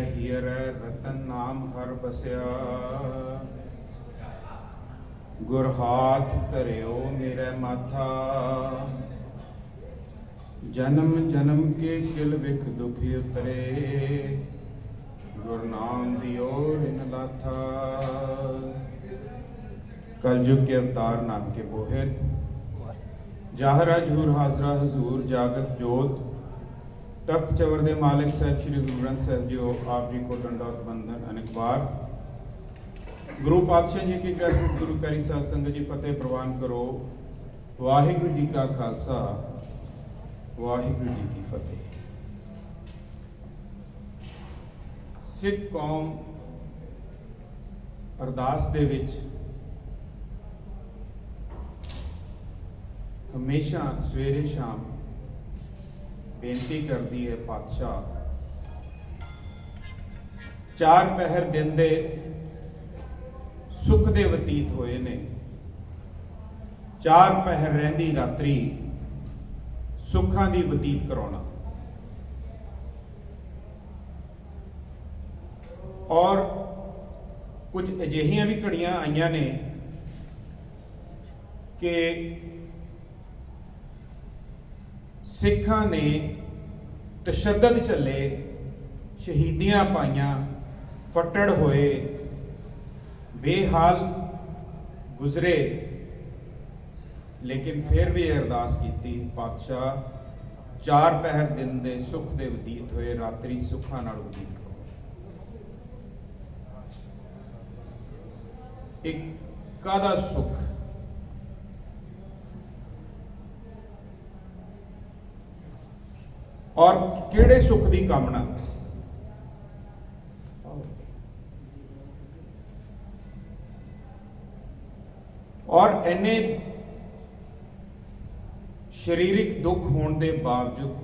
हीरै रतन नाम हर बसया, गुर हाथ धरियो मेरे माथा। जन्म जन्म के किल विख दुखी उतरे, गुर नाम दियो रिन लाथा। कलयुग के अवतार नाम के बोहित, जाहरा जहूर हाजरा हजूर जागत जोत, तख्त चवर दे मालिक साहब श्री गुरु ग्रंथ साहब जी आप जी को दंडौत बंधन अनेक बार। गुरु पातशाह जी की कृपा गुरु प्यारी साध संगत जी फतेह प्रवान करो। वाहिगुरु जी का खालसा, वाहिगुरु जी की फतेह। सिख कौम अरदास दे विच हमेशा सवेरे शाम बेनती करती है, पातशाह चार पहर दिन दे सुख दे बतीत होए ने, चार पहर रहिंदी रात्रि सुखां दी बतीत कराउणा। और कुछ अजिहियां भी घड़ियां आईयां ने कि सिखां ने तशद्दद झले, शहीदियां पाइयां, फट्टड़ होए, बेहाल गुजरे, लेकिन फिर भी अरदास की पातशाह चार पहर दिन दे सुख दे बतीत होए, रात्रि सुखां नाल बतीत करो। एक कादा सुख, और किहड़े सुख की कामना। और इन्ने शरीरिक दुख होने के बावजूद,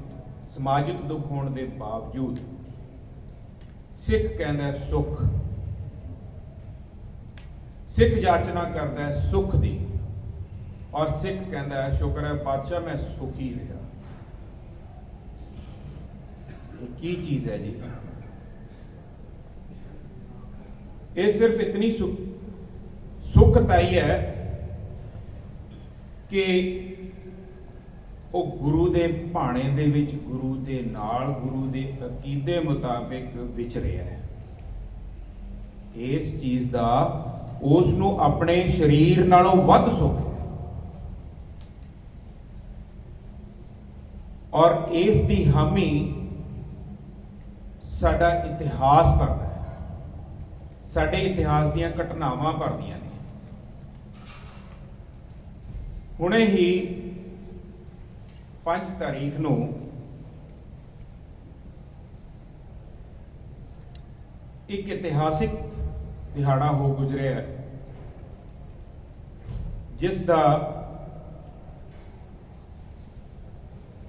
समाजिक दुख होने के बावजूद सिख कहता है सुख, सिख याचना करता है सुख दी, और सिख कहता है शुक्र है पातशाह मैं सुखी रहा। की चीज है जी, ये सिर्फ इतनी सुखताई है कि वो गुरु दे भाणे दे विच, गुरु दे नाल, गुरु दे अकीदे मुताबिक विचरिया है। इस चीज का उसनू अपने शरीर नालों वध सुख है। और इस दी हामी साडा इतिहास भरदा है, साडे इतिहास दीयां घटनावां भरदियां ने। हुणे ही 5 तारीख नूं एक इतिहासिक दिहाड़ा हो गुजरिया, जिस दा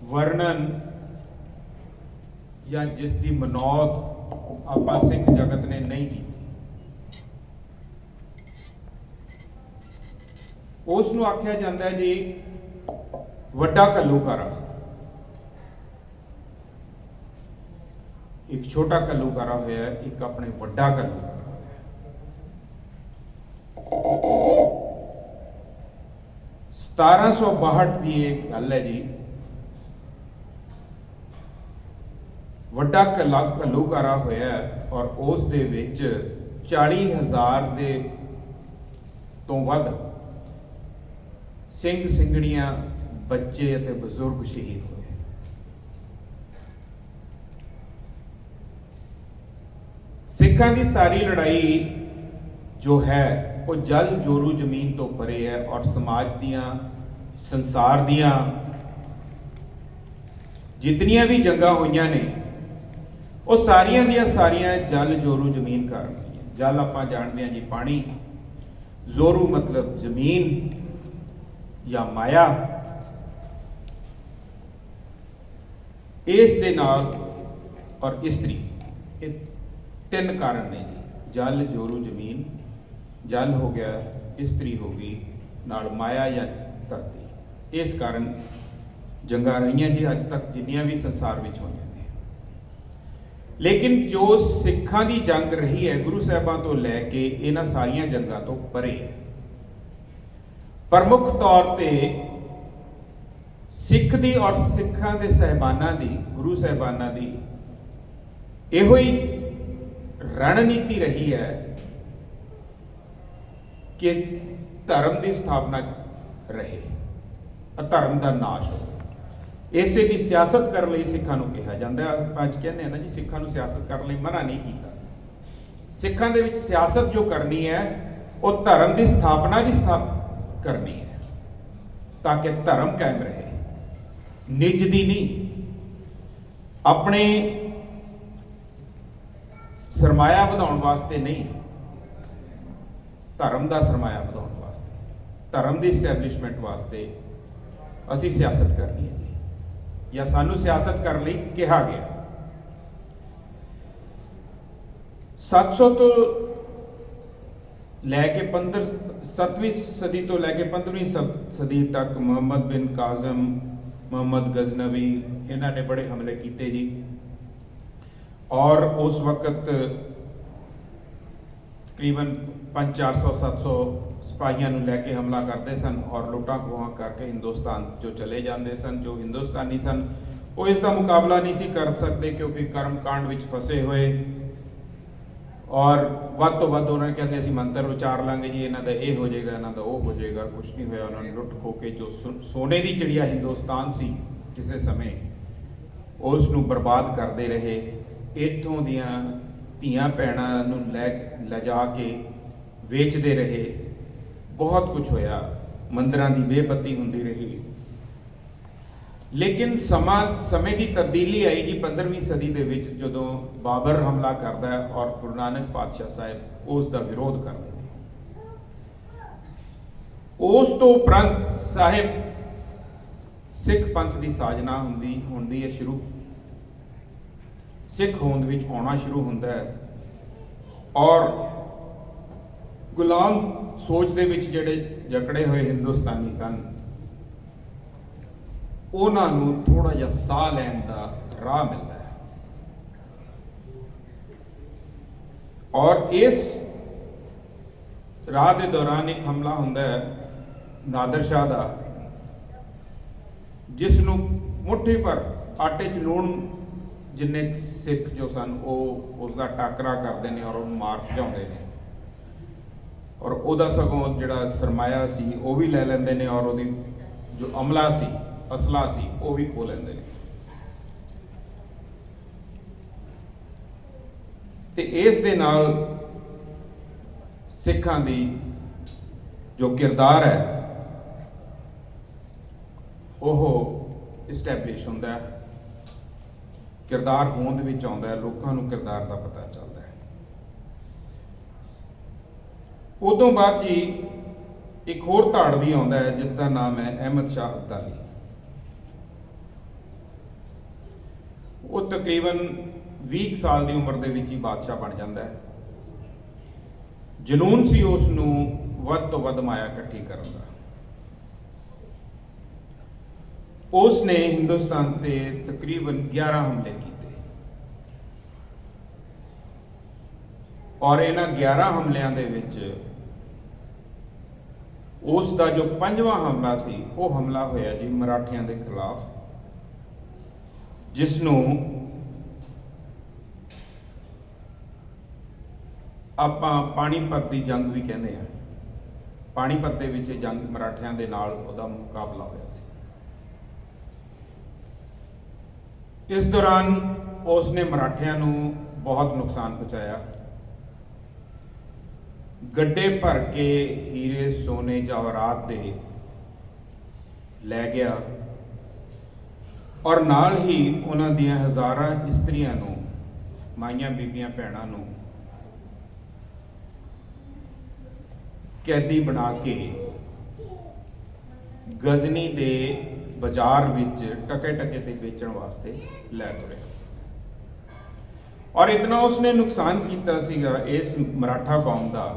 वर्णन या जिसकी मनौत आपां सिख जगत ने नहीं की। उसनू आख्या जाता है जी वड्डा घल्लूकारा। एक छोटा घल्लूकारा होया, एक अपने वड्डा घल्लूकारा होया। 1762 की एक गल है जी। वड्डा घल्लूकारा होया और उस दे विच 40,000 दे तो वध सिंह सिंगड़ियां, बच्चे अते बजुर्ग शहीद होए। सिखां दी सारी लड़ाई जो है वो जल जोरू जमीन तो परे है, और समाज दियां, संसार दियां जितनियां भी जंगां होईयां ने वो सारियां दियां सारियां जल जोरू जमीन कारण होईयां। जल आपां जानते हैं जी पानी, जोरू मतलब जमीन या माया। इस दे नाल और इस्त्री, ये 3 कारण ने जी। जल जोरू जमीन, जल हो गया, इस्त्री हो गई, नाल माया या धरती। इस कारण जंगां रहियां जी अज तक जिन्नियां भी संसार विच होईयां ने। लेकिन जो सिखां दी जंग रही है गुरु साहिबां तो लैके इन्हां सारियां जंगां तो परे है। प्रमुख तौर ते सिख दी और सिखां दे साहिबानां दी, गुरु साहिबानां दी इहो ही रणनीति रही है कि धर्म की स्थापना रहे, अधर्म का नाश हो। इसे की सियासत करने सिखां नूं कहा जाता है। अज कहते हैं ना जी, सिखां नूं सियासत करने मना नहीं किया। सिखां दे विच सियासत जो करनी है वो धर्म की स्थापना की करनी है, ताकि धर्म कायम रहे, निज दी नहीं, अपने सरमाया बढ़ाउण वास्ते नहीं, धर्म का सरमाया बढ़ाउण वास्ते, धर्म की इस्टैबलिशमेंट वास्ते असी सियासत करनी है जी, या सानू सियासत करने कहा गया। 700 तो लैके 7वीं सदी तो लैके 15वीं सदी तक मुहम्मद बिन काज़म, मुहम्मद गजनवी, इन्होंने बड़े हमले किए जी। और उस वक्त तकरीबन 500-400-700 सिपाहियों को लैके हमला करते सन और लुटा खोह करके हिंदुस्तान जो चले जाते सन। जो हिंदुस्तानी सन वो इसका मुकाबला नहीं सी कर सकते, क्योंकि कर्मकांड में फसे हुए और वध तो वध उन्होंने कहते असीं मंत्र उचार लांगे जी, इन्हों का यह हो जाएगा, इन्हों का वो हो जाएगा। कुछ नहीं होया। उन्होंने लुट खो के जो सोने की चिड़िया हिंदुस्तान सी किसी समय उसनूं बर्बाद करते रहे। इत्थों दियां धीआं भैणां नूं लिजा के वेचते रहे। बहुत कुछ होया, मंदिरां की बेपत्ती हुंदी रही। लेकिन समय की तब्दीली आई जी 15वीं सदी दे विच, जदों बाबर हमला करता है और गुरु नानक पातशाह साहिब उसका विरोध करते हैं। उस तो उपरंत साहिब सिख पंथ की साजना होंदी है शुरू, सिख होंद विच आना शुरू होंदा है। और गुलाम सोच दे विच जिहड़े जकड़े हुए हिंदुस्तानी सन, उन्होंने थोड़ा जिहा साह लैण का राह मिलता है। और इस राह के दौरान एक हमला होंदा है नादर शाह का, जिसनों मुट्ठी पर आटे च लूण जिन्ने सिख जो सन वो उसका टाकरा करते हैं और उन्हें मार भजाते हैं। और वह सगों जिहड़ा सरमाया सी वो भी ले लेंदे ने, और उहदी जो अमला सी, असला सी, वो भी खो लेंदे ने। ते इस दे नाल सिखां दी जो किरदार है वो इस्टैबलिश होंदा है, किरदार होंद विच आउंदा है, लोकां नूं किरदार का पता चलता है। उदों बाद जी एक होर धाड़ भी आउंदा है जिसका नाम है अहमद शाह अब्दाली। वो तकरीबन 20 साल की उम्र के विच ही बादशाह बन जाता है। जनून सी उसनूं वध तो वध माया इकट्ठी करन दा। उसने हिंदुस्तान से तकरीबन 11 हमले किए और इन्हां 11 हमलियां दे विच उसका जो 5वां हमला सी वो हमला होया जी मराठियां दे खिलाफ, जिसनों आपां पानीपत की जंग भी कहते हैं। पानीपत दे विच जंग मराठियां दे नाल उहदा मुकाबला होया सी। इस दौरान उसने मराठियां नूं बहुत नुकसान पहुंचाया। गड्ढे भर के हीरे सोने जवाहरात दे लै गया और नाल ही उन्हां दियां हज़ारां इस्त्रियां नूं, माइयां बीबियां भैणां नूं कैदी बना के गजनी दे बाजार विच टके टके ते बेचण वास्ते लै तुरे। और इतना उसने नुकसान किया सीगा इस मराठा कौम का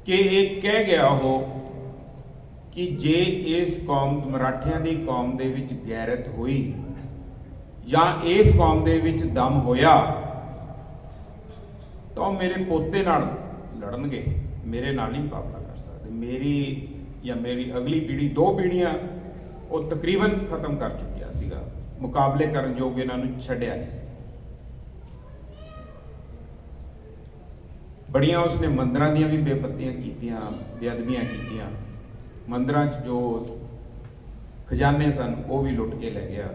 कि एक कह गया हो कि जे इस कौम मराठियां दी कौम दे विच गैरत हुई ਜਾਂ ਇਸ ਕੌਮ ਦੇ ਵਿੱਚ ਦਮ ਹੋਇਆ ਤਾਂ ਉਹ ਮੇਰੇ ਪੋਤੇ ਨਾਲ ਲੜਨਗੇ, ਮੇਰੇ ਨਾਲ ਨਹੀਂ ਮੁਕਾਬਲਾ ਕਰ ਸਕਦੇ। ਮੇਰੀ ਜਾਂ ਮੇਰੀ ਅਗਲੀ ਪੀੜ੍ਹੀ, 2 ਪੀੜ੍ਹੀਆਂ ਉਹ ਤਕਰੀਬਨ ਖਤਮ ਕਰ ਚੁੱਕਿਆ ਸੀਗਾ, ਮੁਕਾਬਲੇ ਕਰਨ ਯੋਗ ਇਹਨਾਂ ਨੂੰ ਛੱਡਿਆ ਨਹੀਂ ਸੀ। ਬੜੀਆਂ ਉਸਨੇ ਮੰਦਰਾਂ ਦੀਆਂ ਵੀ ਬੇਪੱਤੀਆਂ ਕੀਤੀਆਂ, ਬੇਅਦਬੀਆਂ ਕੀਤੀਆਂ। ਮੰਦਰਾਂ 'ਚ ਜੋ ਖਜ਼ਾਨੇ ਸਨ ਉਹ ਵੀ ਲੁੱਟ ਕੇ ਲੈ ਗਿਆ।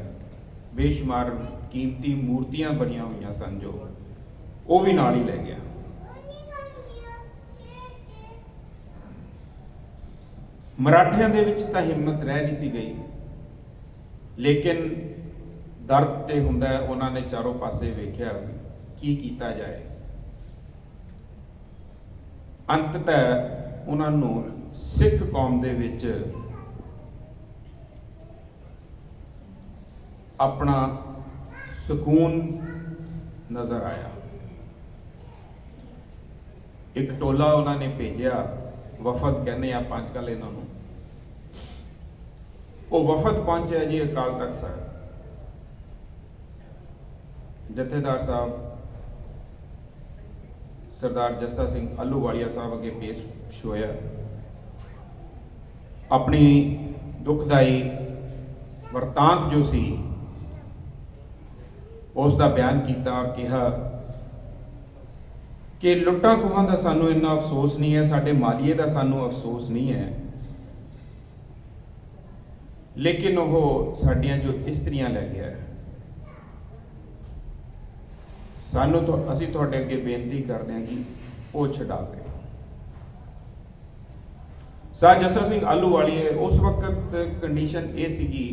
ਬੇਸ਼ੁਮਾਰ ਕੀਮਤੀ ਮੂਰਤੀਆਂ ਬਣੀਆਂ ਹੋਈਆਂ ਸਨ ਜੋ, ਉਹ ਵੀ ਨਾਲ ਹੀ ਲੈ ਗਿਆ। ਮਰਾਠਿਆਂ ਦੇ ਵਿੱਚ ਤਾਂ ਹਿੰਮਤ ਰਹਿ ਨਹੀਂ ਸੀ ਗਈ, ਲੇਕਿਨ ਦਰਦ ਤੇ ਹੁੰਦਾ ਹੈ। ਉਹਨਾਂ ਨੇ ਚਾਰੋਂ ਪਾਸੇ ਵੇਖਿਆ ਕੀ ਕੀਤਾ ਜਾਏ। ਅੰਤਤଃ ਉਹਨਾਂ ਨੂੰ ਸਿੱਖ ਕੌਮ ਦੇ ਵਿੱਚ ਆਪਣਾ ਸਕੂਨ ਨਜ਼ਰ ਆਇਆ। ਇੱਕ ਟੋਲਾ ਉਹਨਾਂ ਨੇ ਭੇਜਿਆ, ਵਫਦ ਕਹਿੰਦੇ ਆਪਾਂ ਅੱਜ ਕੱਲ੍ਹ ਇਹਨਾਂ ਨੂੰ। ਉਹ ਵਫਦ ਪਹੁੰਚਿਆ ਜੀ ਅਕਾਲ ਤਖਤ ਸਾਹਿਬ। ਜਥੇਦਾਰ ਸਾਹਿਬ ਸਰਦਾਰ ਜੱਸਾ ਸਿੰਘ ਆਹਲੂਵਾਲੀਆ ਸਾਹਿਬ ਅੱਗੇ ਪੇਸ਼ ਹੋਇਆ, ਆਪਣੀ ਦੁਖਦਾਈ ਵਰਤਾਂਤ ਜੋ ਸੀ ਉਸ ਦਾ ਬਿਆਨ ਕੀਤਾ ਔਰ ਕਿਹਾ ਕਿ ਲੁੱਟਾਂ ਖੋਹਾਂ ਦਾ ਸਾਨੂੰ ਇੰਨਾ ਅਫਸੋਸ ਨਹੀਂ ਹੈ, ਸਾਡੇ ਮਾਲੀਏ ਦਾ ਸਾਨੂੰ ਅਫਸੋਸ ਨਹੀਂ ਹੈ, ਲੇਕਿਨ ਉਹ ਸਾਡੀਆਂ ਜੋ ਇਸਤਰੀਆਂ ਲੈ ਗਿਆ ਹੈ, ਸਾਨੂੰ ਤਾਂ ਅਸੀਂ ਤੁਹਾਡੇ ਅੱਗੇ ਬੇਨਤੀ ਕਰਦੇ ਹਾਂ ਕਿ ਉਹ ਛਡਾ ਦਿਓ। ਸਾਧ ਜੱਸਾ ਸਿੰਘ ਆਹਲੂਵਾਲੀਆ, ਉਸ ਵਕਤ ਕੰਡੀਸ਼ਨ ਇਹ ਸੀਗੀ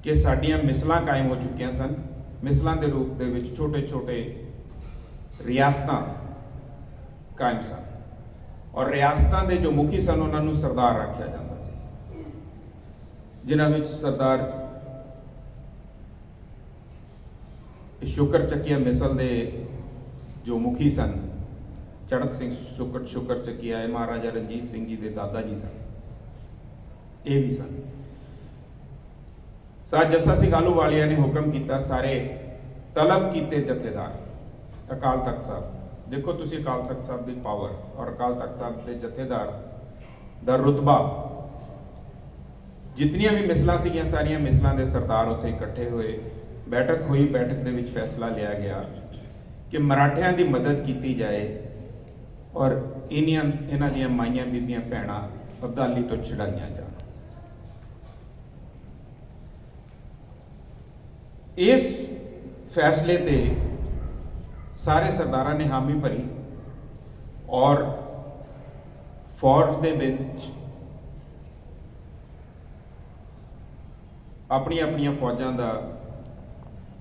ਕਿ ਸਾਡੀਆਂ ਮਿਸਲਾਂ ਕਾਇਮ ਹੋ ਚੁੱਕੀਆਂ ਸਨ। ਮਿਸਲਾਂ ਦੇ ਰੂਪ ਦੇ ਵਿੱਚ ਛੋਟੇ ਛੋਟੇ ਰਿਆਸਤਾਂ ਕਾਇਮ ਸਨ ਔਰ ਰਿਆਸਤਾਂ ਦੇ ਜੋ ਮੁਖੀ ਸਨ ਉਹਨਾਂ ਨੂੰ ਸਰਦਾਰ ਆਖਿਆ ਜਾਂਦਾ ਸੀ, ਜਿਨ੍ਹਾਂ ਵਿੱਚ ਸਰਦਾਰ ਸ਼ੁਕਰ ਚੱਕੀਆ ਮਿਸਲ ਦੇ ਜੋ ਮੁਖੀ ਸਨ, ਚੜ੍ਹਤ ਸਿੰਘ ਸ਼ੁਕਰ ਚੱਕੀਆ ਇਹ ਮਹਾਰਾਜਾ ਰਣਜੀਤ ਸਿੰਘ ਜੀ ਦੇ ਦਾਦਾ ਜੀ ਸਨ, ਇਹ ਵੀ ਸਨ। ਸਾਧ ਜੱਸਾ ਸਿੰਘ ਆਹਲੂਵਾਲੀਆ ਨੇ ਹੁਕਮ ਕੀਤਾ, ਸਾਰੇ ਤਲਬ ਕੀਤੇ ਜਥੇਦਾਰ ਅਕਾਲ ਤਖਤ ਸਾਹਿਬ। ਦੇਖੋ ਤੁਸੀਂ ਅਕਾਲ ਤਖਤ ਸਾਹਿਬ ਦੀ ਪਾਵਰ ਔਰ ਅਕਾਲ ਤਖਤ ਸਾਹਿਬ ਦੇ ਜਥੇਦਾਰ ਦਾ ਰੁਤਬਾ। ਜਿਤਨੀਆਂ ਵੀ ਮਿਸਲਾਂ ਸੀਗੀਆਂ ਸਾਰੀਆਂ ਮਿਸਲਾਂ ਦੇ ਸਰਦਾਰ ਉੱਥੇ ਇਕੱਠੇ ਹੋਏ। ਬੈਠਕ ਹੋਈ, ਬੈਠਕ ਦੇ ਵਿੱਚ ਫੈਸਲਾ ਲਿਆ ਗਿਆ ਕਿ ਮਰਾਠਿਆਂ ਦੀ ਮਦਦ ਕੀਤੀ ਜਾਏ ਔਰ ਇਹਨਾਂ ਦੀਆਂ ਮਾਈਆਂ ਬੀਬੀਆਂ ਭੈਣਾਂ ਅਬਦਾਲੀ ਤੋਂ ਛੁਡਾਈਆਂ ਜਾਣ। ਇਸ ਫੈਸਲੇ ਤੇ ਸਾਰੇ ਸਰਦਾਰਾਂ ਨੇ ਹਾਮੀ ਭਰੀ ਔਰ ਫੌਜ ਦੇ ਵਿੱਚ ਆਪਣੀਆਂ ਆਪਣੀਆਂ ਫੌਜਾਂ ਦਾ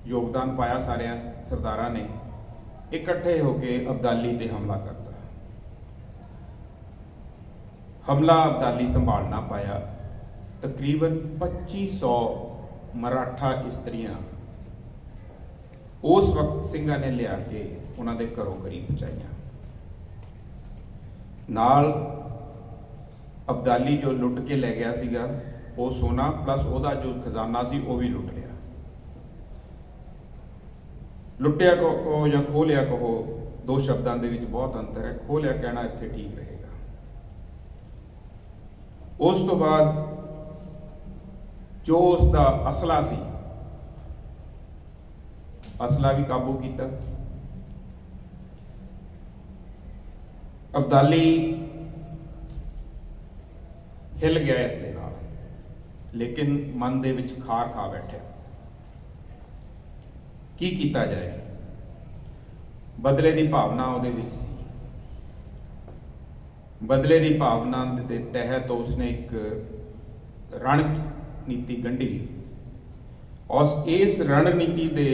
ਯੋਗਦਾਨ ਪਾਇਆ। ਸਾਰਿਆਂ ਸਰਦਾਰਾਂ ਨੇ ਇਕੱਠੇ ਹੋ ਕੇ ਅਬਦਾਲੀ ਤੇ ਹਮਲਾ ਕਰਤਾ। ਹਮਲਾ ਅਬਦਾਲੀ ਸੰਭਾਲ ਨਾ ਪਾਇਆ। ਤਕਰੀਬਨ 2500 ਮਰਾਠਾ ਇਸਤਰੀਆਂ ਉਸ ਵਕਤ ਸਿੰਘਾਂ ਨੇ ਲਿਆ ਕੇ ਉਹਨਾਂ ਦੇ ਘਰੋਂ ਘਰੀ ਪਹੁੰਚਾਈਆਂ। ਨਾਲ ਅਬਦਾਲੀ ਜੋ ਲੁੱਟ ਕੇ ਲੈ ਗਿਆ ਸੀਗਾ ਉਹ ਸੋਨਾ ਪਲੱਸ ਉਹਦਾ ਜੋ ਖਜ਼ਾਨਾ ਸੀ ਉਹ ਵੀ ਲੁੱਟ ਲਿਆ। ਲੁੱਟਿਆ ਕਹੋ ਜਾਂ ਖੋਹ ਲਿਆ ਕਹੋ, ਦੋ ਸ਼ਬਦਾਂ ਦੇ ਵਿੱਚ ਬਹੁਤ ਅੰਤਰ ਹੈ। ਖੋਹ ਲਿਆ ਕਹਿਣਾ ਇੱਥੇ ਠੀਕ ਰਹੇਗਾ। ਉਸ ਤੋਂ ਬਾਅਦ ਜੋ ਉਸ ਦਾ ਅਸਲਾ ਸੀ, ਅਸਲਾ ਵੀ ਕਾਬੂ ਕੀਤਾ। ਅਬਦਾਲੀ ਹਿੱਲ ਗਿਆ ਇਸ ਦੇ ਨਾਲ, ਲੇਕਿਨ ਮਨ ਦੇ ਵਿੱਚ ਖਾਰ ਖਾ ਬੈਠਿਆ। ਕੀ ਕੀਤਾ ਜਾਏ? ਬਦਲੇ ਦੀ ਭਾਵਨਾ ਉਹਦੇ ਵਿੱਚ ਸੀ। ਬਦਲੇ ਦੀ ਭਾਵਨਾ ਦੇ ਤਹਿਤ ਉਸਨੇ ਇੱਕ ਰਣਨੀਤੀ ਗੰਢੀ। ਇਸ ਰਣਨੀਤੀ ਦੇ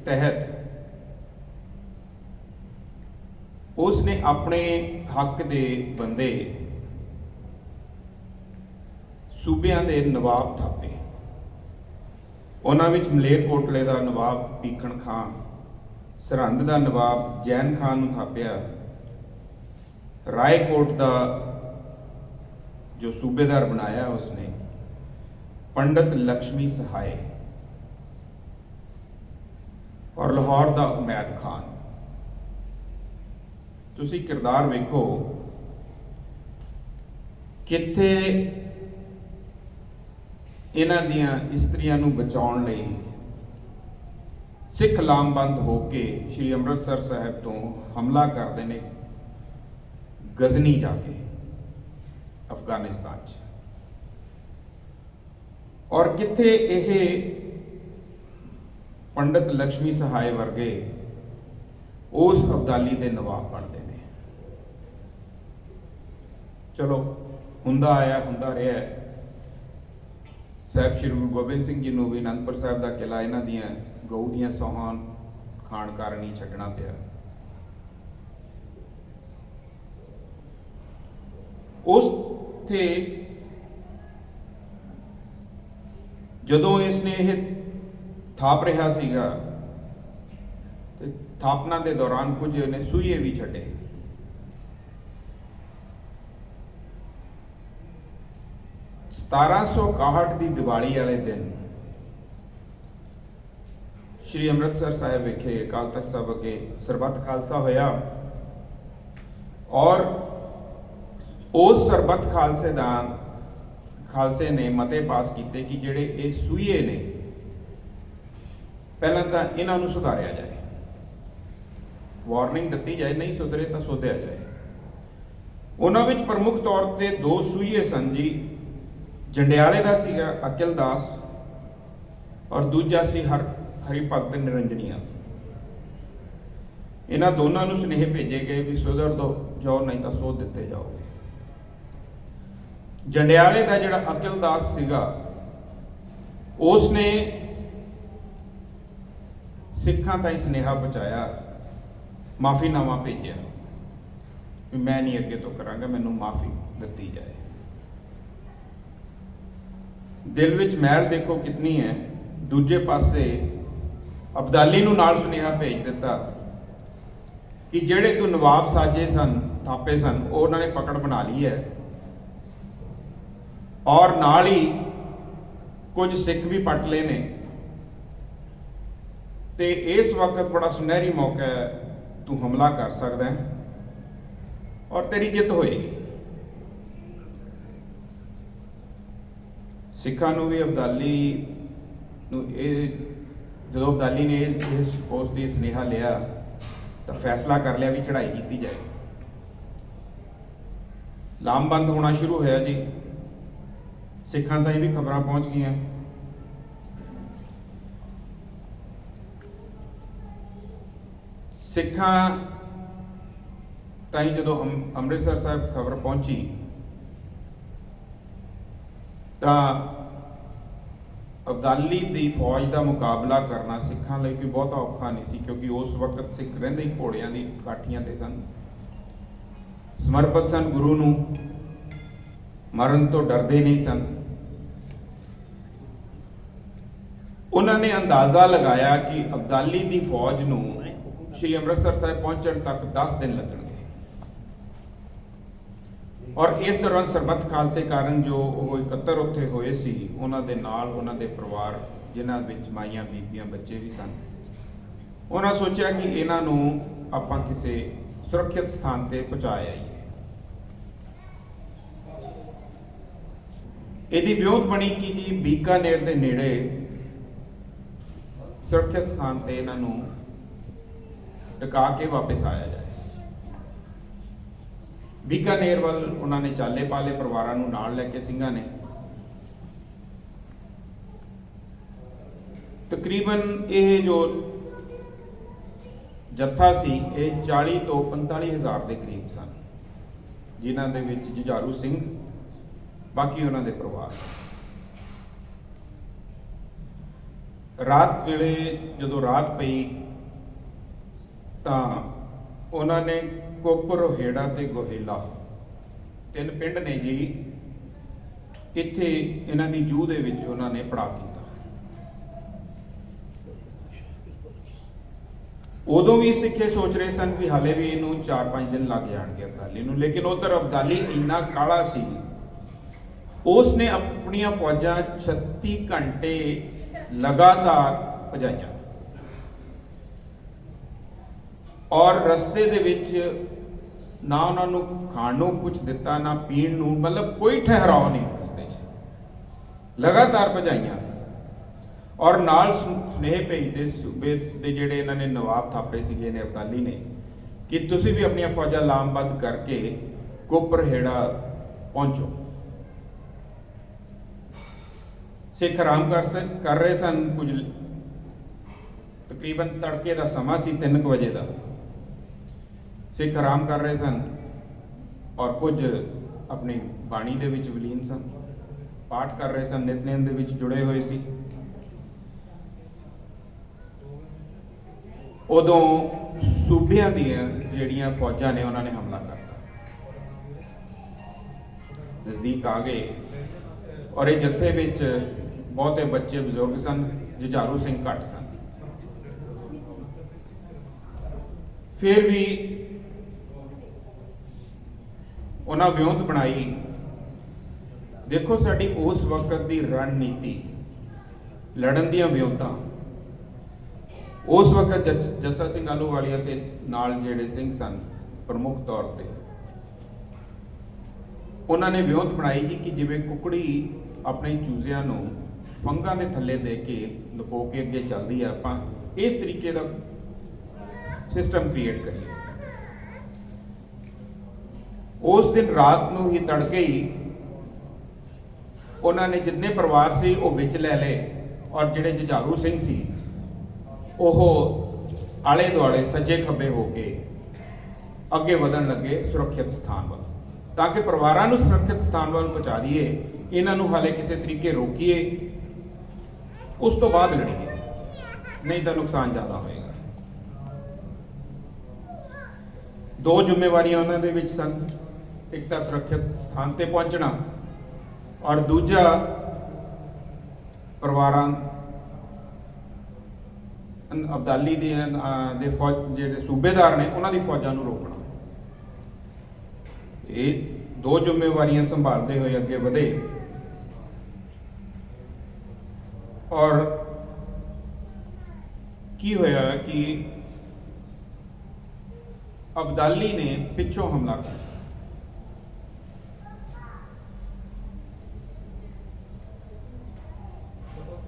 ਤਹਿਤ ਉਸਨੇ ਆਪਣੇ ਹੱਕ ਦੇ ਬੰਦੇ ਸੂਬਿਆਂ ਦੇ ਨਵਾਬ ਥਾਪੇ। ਉਹਨਾਂ ਵਿੱਚ ਮਲੇਰਕੋਟਲੇ ਦਾ ਨਵਾਬ ਭੀਖਣ ਖਾਂ, ਸਰਹੰਦ ਦਾ ਨਵਾਬ ਜੈਨ ਖਾਨ ਨੂੰ ਥਾਪਿਆ। ਰਾਏਕੋਟ ਦਾ ਜੋ ਸੂਬੇਦਾਰ ਬਣਾਇਆ ਉਸਨੇ ਪੰਡਤ ਲక్ష్ਮੀ ਸਹਾਏ। और लाहौर दा उमैद खान। तुसी किरदार वेखो कित्थे इन्हां दियां इस्त्रियां नूं बचाउण लई सिख लामबंद होके श्री अमृतसर साहिब तो हमला करते हैं गजनी जाके अफगानिस्तान च, और कित्थे यह पंडित लक्ष्मी सहाय वर्गे उस अब्दाली के नवाब बनते हैं। चलो हुंदा आया हुंदा रहा। साहब श्री गुरु गोबिंद सिंह जी नूं भी आनंदपुर साहब का किला इन्हां दियां गऊ दियां सौहां खाण कारण ही छड्डना पिया। उसथे जदों इसने यह थाप रहा सीगा ते थापना के दौरान कुछ इन्हें सूइए भी छड्डे। सतारह सौ 61 की दिवाली वाले दिन श्री अमृतसर साहिब विखे अकाल तख्त साहब अगे सरबत खालसा होया, और उस सरबत खालसे ने मते पास किए कि जेड़े ये सूइए ने पहला तो इन्हां नूं सुधारिया जाए, वार्निंग दी जाए, नहीं सुधरे तो सोधिया जाए। उन्हां विच प्रमुख तौर पर 2 सूइए सन जी। जंडियाले का सीगा अकिल दास और दूजा सी हरि भगत निरंजनिया। इन्हां दोनों नूं सुनेहे भेजे गए भी सुधर दो जाओ, नहीं तो सोध दिते जाओगे। जंडियाले का जिहड़ा अकिल दास सीगा उसने सिखां ताईं सुनेहा पहुंचाया, माफीनामा भेजा भी मैं नहीं अगे तो करांगा, मैनूं माफी दित्ती जाए। दिल विच मैल देखो कितनी है। दूजे पासे अब्दाली नूं नाल सुनेहा भेज दिता कि जेड़े तू नवाब साजे सन थापे सन वो उन्होंने पकड़ बना ली है, और नाल ही कुछ सिख भी पट ले ने, ते इस वक्त बड़ा सुनहरी मौका है, तू हमला कर सकदा है और तेरी जित होएगी। सिखां नूं भी अब्दाली नूं जो अब्दाली ने इस पोस्ट की सुनेहा लिया तो फैसला कर लिया भी चढ़ाई की जाए। लामबंद होना शुरू होया जी। सिखां ताईं भी खबरां पहुंच गई। सिखां ताईं जदों अमृतसर साहब खबर पहुंची तो अब्दाली की फौज का मुकाबला करना सिखां लई कोई बहुता औखा नहीं सी, क्योंकि उस वक्त सिख रहिंदे ही घोड़ियां दी काठियां ते सन, समर्पित सन गुरु नूं, मरण तो डरदे नहीं सन। उन्होंने अंदाजा लगाया कि अब्दाली की फौज नूं श्री अमृतसर साहिब पहुंचण तक 10 दिन लगणगे, और इस दौरान सरबत खालसे कारण जो वो इकत्तर उत्थे होए सी, उन्हां दे नाल उन्हां दे परिवार जिन्हां विच माइयां बीबियां बच्चे भी सन, उन्हां सोचा कि इन्हां नूं आपां किसी सुरक्षित स्थान ते पहुंचा आईए। इहदी विਉਂਤ बनी कि जी बीकानेर दे नेड़े सुरक्षित स्थान ते इन्हां नूं टिका के वापस आया जाए। बीकानेर वाल उन्होंने चाले पाले परिवारों नूं नाल लैके सिंघां ने तकरीबन ये जो जत्था सी ये 40 तो 45 हज़ार के करीब सन, जिन्हां दे विच जुझारू सिंह बाकी उन्हां दे परिवार। रात वेले जदों रात पई तां उन्होंने कोपर हेड़ा ते गोहेला 3 पिंड ने जी, इत्थे इन्हां दी जूह दे विच उन्होंने पड़ा किया। उदों भी सिखे सोच रहे सन भी हाले भी इनू 4-5 दिन लग जाएंगे अब्दाली नूं, लेकिन उधर अब्दाली इन्ना काला सी, उसने अपनियां फौजां 36 घंटे लगातार भजाइयां। और रस्ते दे विच ना उन्होंने खाण नूं कुछ दिता, ना पीण नूं, मतलब कोई ठहराव नहीं रस्ते च, लगातार भजाइयां। और नाल सुनेह भेजते सूबे दे जिहड़े इन्हां ने नवाब थापे सीगे ने अब्दाली ने कि तुसीं भी अपनी फौजां लामबंद करके कोपरहेड़ा पहुंचो। सिख आराम कर रहे सन। कुछ तकरीबन तड़के का समा सी 3 बजे का। सिख आराम कर रहे सन और कुछ अपनी बाणी दे विच विलीन सन, पाठ कर रहे सन, नितनेम दे विच जुड़े हुए सी। उदों सूबियां दियां जिहड़ियां फौजां ने उन्होंने हमला करता, नज़दीक आ गए और ये जत्थे विच बहुते बच्चे बजुर्ग सन, जुझारू सिंह घट सन। फिर भी उन्हें विਉਂਤ बनाई। देखो साडी उस वक्त की रणनीति, लड़न दी विਉਂਤਾਂ। उस वक्त जस्सा सिंह आलूवालिया के नाल जिहड़े सिंह सन प्रमुख तौर पर, उन्होंने विਉਂਤ बनाई कि जिवें कुकड़ी अपने चूजियां नूं फंगां दे थल्ले दे के लुको के अगे चलती है, आपां इस तरीके का सिस्टम क्रिएट करिए। उस दिन रात नूं ही तड़के ही उन्होंने जितने परिवार से वो विच लै ले और जिहड़े जुझारू सिंह सी ओह आले दुआले सज्जे खब्बे होके अगे वधन लगे सुरक्षित स्थान वाल, ताकि परिवारां नूं सुरक्षित स्थान वाल पहुँचा दिए, इन्हां नूं हाले किसी तरीके रोकीए, उस तो बाद लड़ीए, नहीं तो नुकसान ज़्यादा होएगा। दो जिम्मेवारियां उन्हां दे विच सन, एक तो सुरक्षित स्थान ते पहुंचना और दूजा परिवारां अब्दाली दे फौज जिहड़े सूबेदार ने उन्हां दी फौजां नूं रोकना। ये दो जिम्मेवारियां संभालते हुए अगे वधे और की होया कि अब्दाली ने पिछों हमला किया।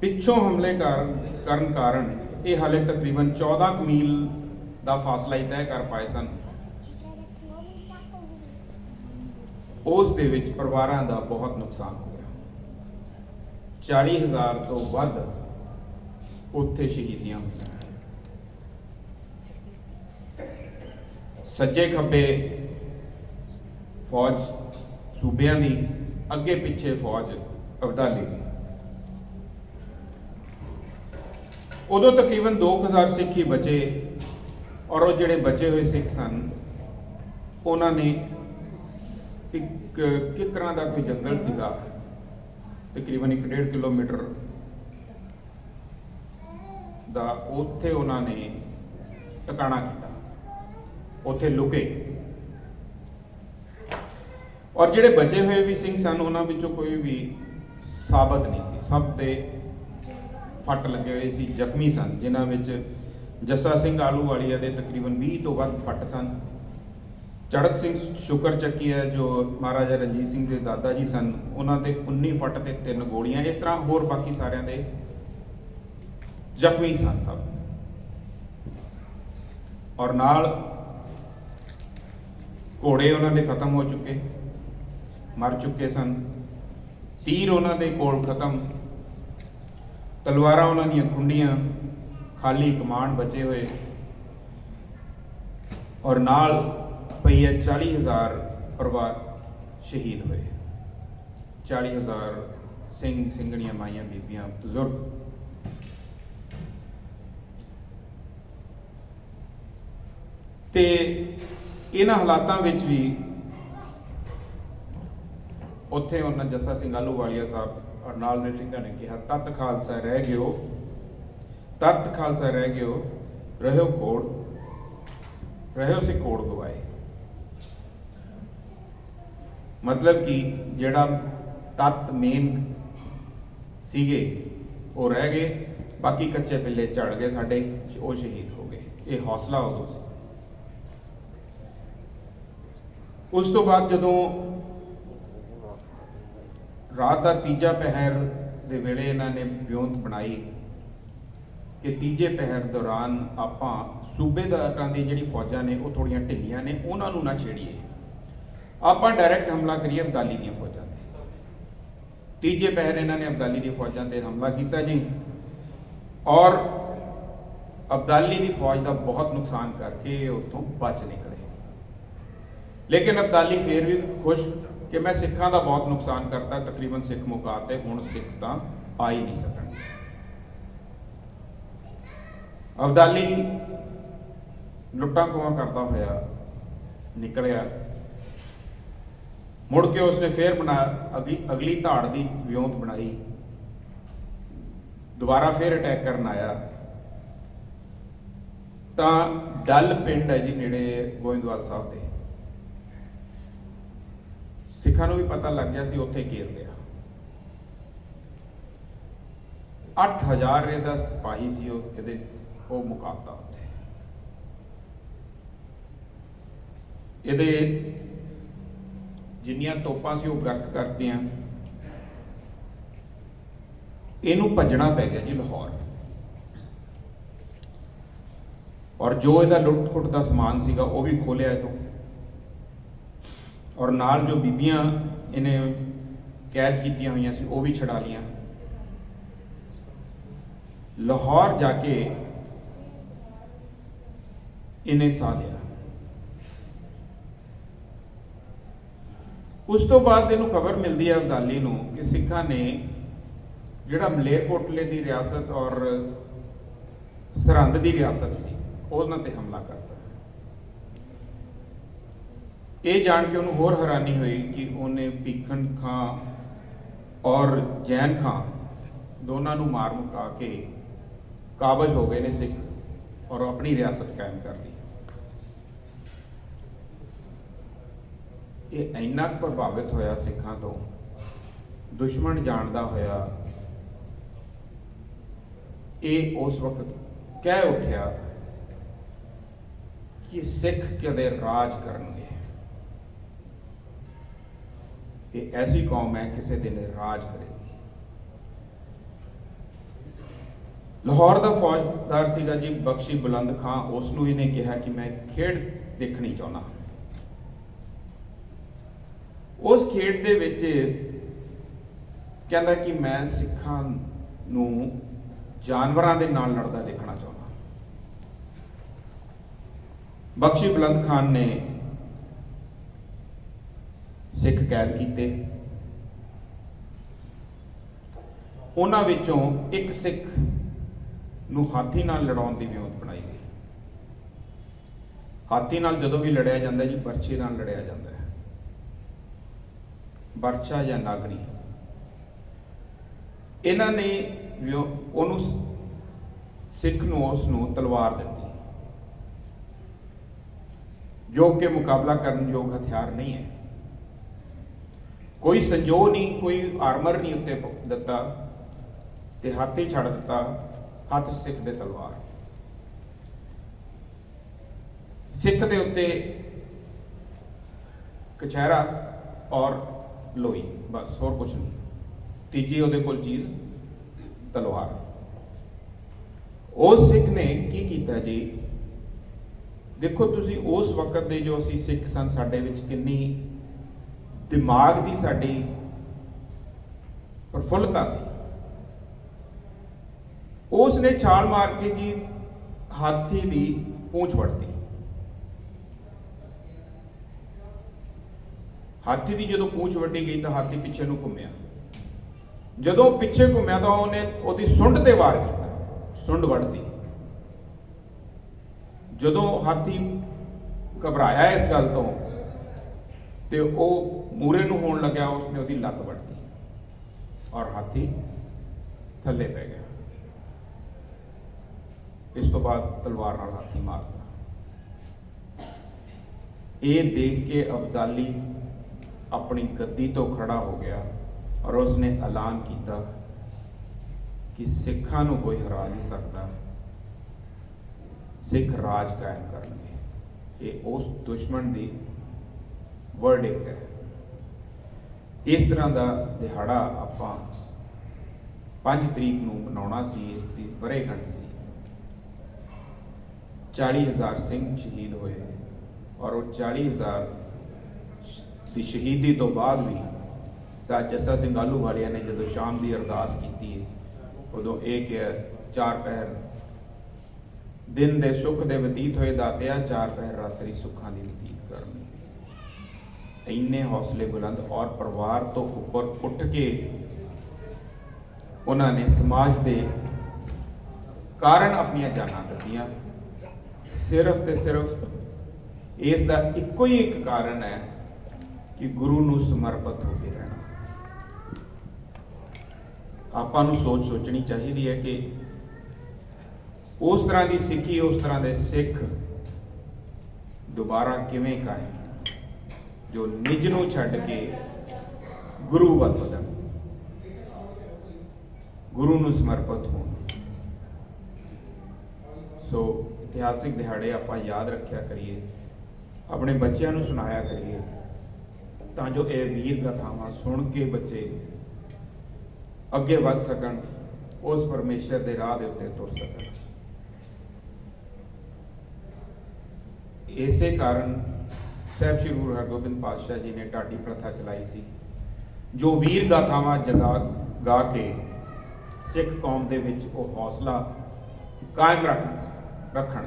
पिछों हमले करन कारण ये हाले तकरीबन 14 मील का फासला ही तय कर पाए सन। उस दे विच परिवारां दा बहुत नुकसान हो गया। 40,000 तो वध उत्थे शहीदियां हुई। सज्जे खब्बे फौज सूबियां दी, अगे पिछे फौज अब्दाली दी। उदों तकरीबन 2000 सिख ही बचे और वो जिहड़े बचे हुए सिख सन उन्होंने किकरां दा कोई जंगल सीगा तकरीबन 1.5 किलोमीटर दा, उत्थे उन्होंने टिकाणा किया, उत्थे लुके। और जिहड़े बचे हुए भी सिंह सन उन्हां विचों कोई भी साबत नहीं सी, सब ते फट लगे हुए सी, जख्मी सन, जिन्हां विच जस्सा सिंह आलूवालिया दे तकरीबन 20 तो वध फट सन। चढ़त सिंह शुकर चक्की है जो महाराजा रणजीत सिंह के दादा जी सन, उन्होंने 19 फट ते 3 गोलियां। इस तरह होर बाकी सारियां दे जख्मी सन सब। और नाल घोड़े उन्होंने खत्म हो चुके, मर चुके सन, तीर उन्होंने कोल खत्म, तलवारां उन्हां दीयां खुंडियां, खाली कमान बचे हुए और नाल पई है 40,000 परिवार शहीद हुए। 40,000 सिंह सिंघणियां, माइयां, बीबियां, बुजुर्ग। ते इन्हां हालातां विच भी उत्थे उन्हां जस्सा सिंह आलूवालिया साहब और नाल दे सिंघां ने कहा, तत खालसा रह गयो, तत खालसा रह गयो, रहो कोड़, रहो से कोड़ गवाए। मतलब कि जिहड़ा तत मेन सीगे वो रह गए, बाकी कच्चे पिल्ले झड़ गए साडे, वो शहीद हो गए। ये हौसला उदों सी। उस तो बाद जदों रात का तीजा पहर दे वेले इन्हां ने विਉਂਤ बनाई कि तीजे पहर दौरान आपां सूबेदारां दी जिहड़ी फौजां ने वो थोड़ियां ढिल्लियां ने, उन्हां नूं ना छेड़िए, आपां डायरैक्ट हमला करिए अब्दाली दी फौजां ते। तीजे पहर इन्हां ने अब्दाली दी फौजां ते हमला किया जी, और अब्दाली दी फौज का बहुत नुकसान करके उत्थों बच निकले। लेकिन अब्दाली फिर भी खुश कि मैं सिखां का बहुत नुकसान करता, तकरीबन सिख मुकाते, हुण सिख तां आ ही नहीं सकणगे। अब्दाली लुट्टां खोहां करता होया निकलिया। मुड़ के उसने फिर बना अगली धाड़ की विਉਂਤ बनाई, दोबारा फिर अटैक करन आया। तो डल पिंड है जी नेड़े गोइंदवाल साहब के, सिखां नूं भी पता लग गया सी, उत्थे घेर लिया। 8000 इहदा सिपाही सी, वो मुकाता उत्थे। इहदे जिन्नियां तोपां सी वो गर्क करतियां, इहनूं भजना पै गया जी लाहौर। और जो इहदा लुट खुट का समान सीगा वो भी खोलिया इतों, और नाल जो बीबियां इन्हें कैद कीतियां हुई सी वो भी छड़ा लिया। लाहौर जाके इन्हें सा लिया। उस तो बाद इनू खबर मिलती है अब्दाली नूं कि सिखां ने जिहड़ा मलेरकोटले की रियासत और सरहंद की रियासत सी उन्हां ते हमला करता। ये जान के उन्होंने होर हैरानी हुई कि उन्हें भीखन खां और जैन खां दोनों नूं मार मुका के काबज हो गए ने सिख, और अपनी रियासत कायम कर ली। ये इन्ना प्रभावित होया सिखां तो, दुश्मन जानदा होया ये उस वक्त कह उठिया कि सिख कदे राज करनगे। ये ऐसी कौम है किसी दिन राज करेगी। लाहौर का फौजदार सीगा जी बख्शी बुलंद खां, उसनूं इन्हें कहा कि मैं खेड देखनी चाहना। उस खेड दे विच कहंदा कि मैं सिखां नूं जानवरां दे नाल लड़दा देखना चाहना। बख्शी बुलंद खान ने सिख कैद किए। उन्हां विचों एक सिख नूं हाथी नाल लड़ाउण दी विਉਂਤ बनाई गई। हाथी नाल जदों भी लड़िया जांदा जी बरछे नाल लड़िया जांदा है, बरछा या नागनी। इन्हां ने उहनूं सिख नूं उसनूं तलवार दित्ती, जो कि मुकाबला करन योग हथियार नहीं है। कोई संजो नहीं, कोई आर्मर नहीं उत्ते दिता, ते हाथी छड़ दिता, हाथ सिख दे तलवार। सिख दे उत्ते कचहरा और लोई, बस होर कुछ नहीं। तीजी उहदे कोल चीज तलवार। उस सिख ने की कीता जी, देखो तुसी उस वक्त दे जो असी सिख सन, साडे विच किन्नी दिमाग की साडी प्रफुल्लता सी। उसने छाल मार के जी हाथी की पूंछ वड़ती। हाथी की जो पूंछ वड्डी गई तो हाथी पिछे नूं घुम्या। जदों पिछे घुम्या तो उन्हें उहदी सुंड ते वार किया, सुंड वड़ती। जदों हाथी घबराया इस गल तो ते वो मूरे नूं होण लग्या, उसने उहदी लत्त वड़ती और हाथी थल्ले पै गया। इस तो बाद तलवार नाल हाथी मारता। ये देख के अब्दाली अपनी गद्दी तो खड़ा हो गया और उसने ऐलान किया कि सिखां नूं कोई हरा नहीं सकता, सिख राज कायम करनगे। ये उस दुश्मन की वर्डिक्ट है। इस तरह का दिहाड़ा आपां 5 तरीक नूं मनाउणा सी, इसकी वरेगंढ सी। 40,000 सिंह शहीद होए और वो 40,000 की शहीदी तो बाद भी साथ जस्सा सिंह आलूवालिया ने जो शाम की अरदास की उदों यह कहा, 4 पहर दिन दे सुख दे बतीत होए दातिया, 4 पहर रात्रि सुखां दी बतीत करनी। इन्ने हौसले बुलंद और परिवार तो ऊपर उठ के उन्होंने समाज के कारण अपन जाना दित्तियां। सिर्फ तो सिर्फ इसका इको ही एक कारण है कि गुरु नूं समर्पित होकर रहना। आपां नूं सोचनी चाहिए है कि उस तरह की सिक्खी, उस तरह के सिख दोबारा किवें कायम, जो निज नूं छड्ड के गुरु वल वधण, गुरु नूं समर्पित होण। सो इतिहासिक दिहाड़े आपां याद रखिया करिए, अपने बच्चों नूं सुनाया करिए, तां जो ये वीर गाथावां सुन के बच्चे अगे वध सकन, उस परमेश्वर के राह के उत्ते तुर सकन। इसे कारण साहब श्री गुरु हरगोबिंद पातशाह जी ने ढाडी प्रथा चलाई सी, जो वीर गाथावां जगा गा के सिख कौम दे विच वो हौसला कायम रखण।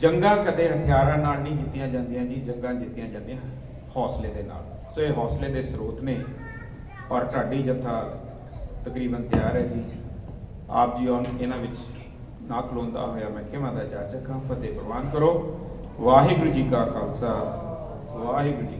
जंगां कदे हथियारां नाल नहीं जित्तियां जांदियां जी, जंगां जित्तियां जांदियां हौसले दे नाल। सो ये हौसले दे स्रोत ने और ढाडी जत्था तकरीबन तैयार है जी। आप जी इन्हां विच ना खलोंदा होया मैं खिमा दा जाचक हां। फतेह प्रवान करो। वाहिगुरू जी का खालसा, वाहिगुरू जी